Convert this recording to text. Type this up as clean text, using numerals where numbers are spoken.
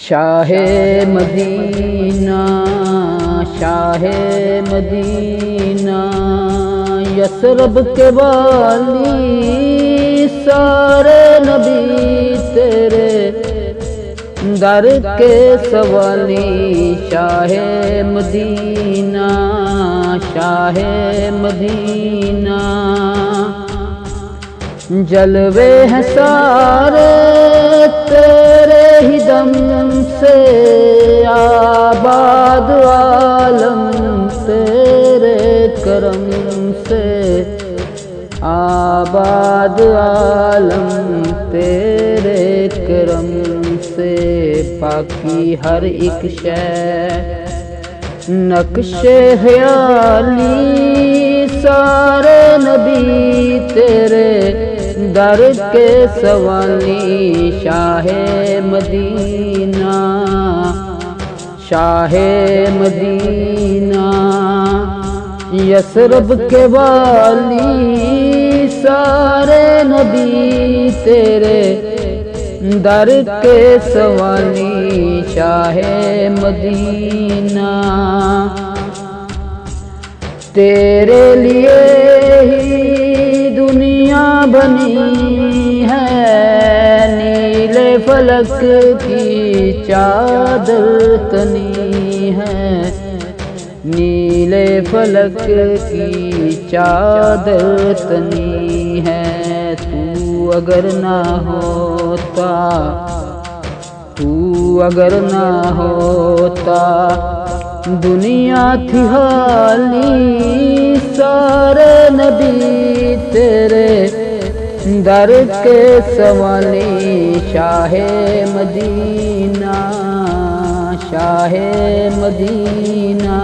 شاہ مدینہ شاہ مدینہ یثرب کے والی سارے نبی تیرے در کے سوالی شاہ مدینہ شاہ مدینہ جلوے ہیں سارے تیرے ہی دم سے آباد عالم تیرے کرم سے آباد عالم تیرے کرم سے پاکی ہر ایک شے نقش خیالی سارے نبی تیرے در کے سوالی شاہ مدینہ شاہ مدینہ یثرب کے والی سارے نبی تیرے در کے سوالی شاہ مدینہ تیرے لیے ہی دنیا بنی ہے نیلے فلک کی چادر تنی ہے نیلے فلک کی چادر تنی ہے تو اگر نہ ہوتا دنیا تھی حالی سارے نبی تیرے در کے سوالی شاہ مدینہ شاہ مدینہ